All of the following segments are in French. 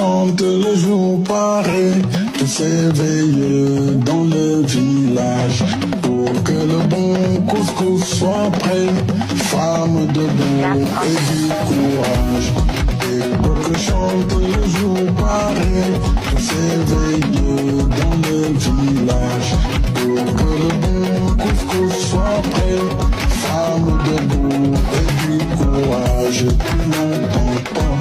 chante le jour paraît, de s'éveiller dans le village, pour que le bon couscous soit prêt, femme de bon et du courage. Et pour que chante le jour paraît, de s'éveiller dans le village, pour que le bon couscous soit prêt, femme de bon et du courage. Plus longtemps,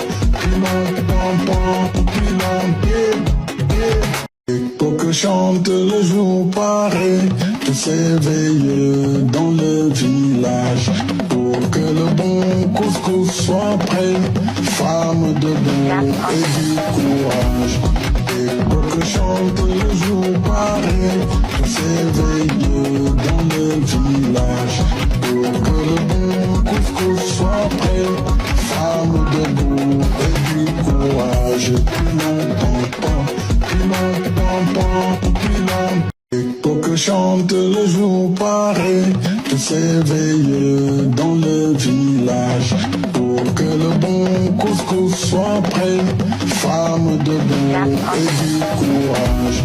et pour que chante le jour paraît, de s'éveiller dans le village, pour que le bon couscous soit prêt, femme de bon et du courage. Et pour que chante le jour paraît, de s'éveiller dans le village, pour que le bon couscous soit prêt, femme de bon et du courage. Plus longtemps, et pour que chante le jour paraît, de s'éveiller dans le village, pour que le bon couscous soit prêt, femme de bon et du courage.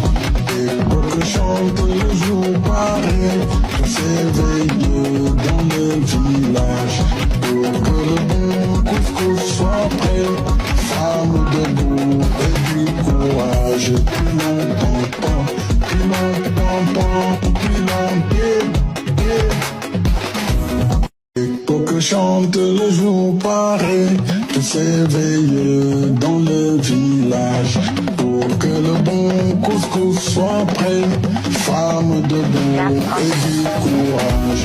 Et pour que chante le jour paraît, de s'éveiller dans le village, pour que le bon couscous soit prêt, femme de bon et du courage. Plus longtemps, et pour que chante le jour paraît, de s'éveiller dans le village, pour que le bon couscous soit prêt, femme de bon et du courage.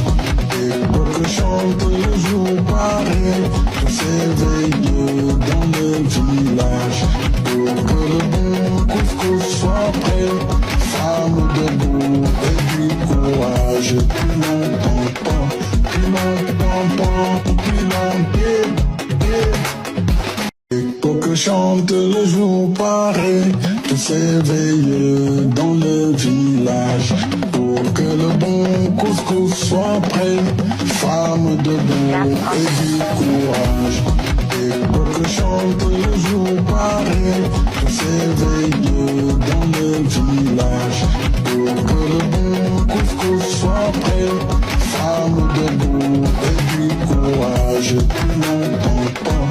Et pour que chante le jour paraît, de s'éveiller dans le village, pour que le bon couscous soit prêt, femme de bon et du courage. Plus longtemps, et pour que chante le jour paraît, de s'éveiller dans le village, pour que le bon couscous soit prêt, femme de bon et du courage. Et pour que chante le jour paraît, de s'éveiller dans le village, pour que le bon couscous soit prêt, femme de bon et du courage. Plus longtemps,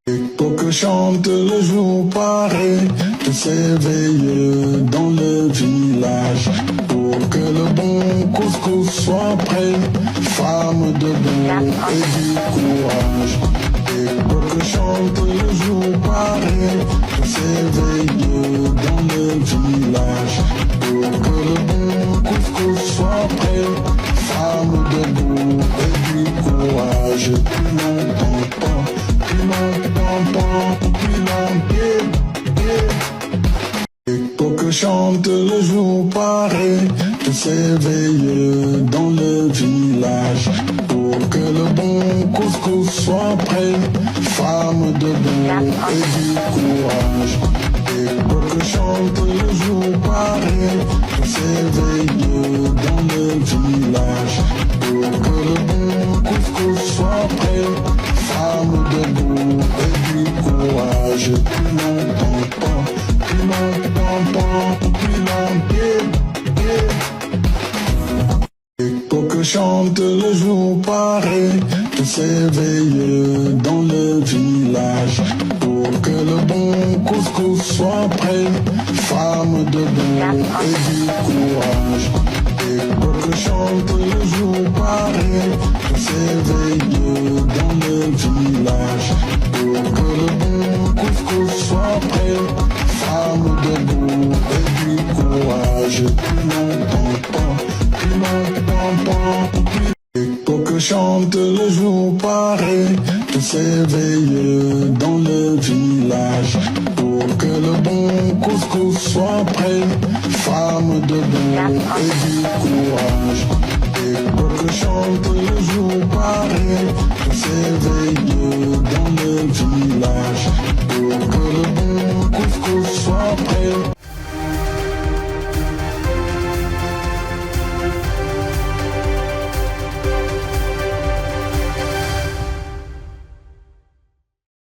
et pour que chante le jour paraît, de s'éveiller dans le village, pour que le bon couscous soit prêt, femme de bon et du courage. Et pour que chante le jour paraît, de s'éveiller dans le village, pour que le bon couscous soit prêt, femme de bon et du courage. Plus longtemps, et pour que chante le jour paraît, de s'éveiller dans le village, pour que le bon couscous soit prêt, femme de bon et du courage. Et pour que chante le jour paraît, de s'éveiller dans le village, pour que le bon couscous soit prêt, femme de bon et du courage. Plus longtemps, et pour que chante le jour paraît, de s'éveiller dans le village, pour que le bon couscous soit prêt, femme de bon et du courage. Et pour que chante le jour paraît, de s'éveiller dans le village, pour que le bon couscous soit prêt, femme de bon et du courage. Plus longtemps, et pour que chante le jour paraît, de s'éveiller dans le village, pour que le bon couscous soit prêt, femme de bon et du courage. Et pour que chante le jour paraît, de s'éveiller dans le village, pour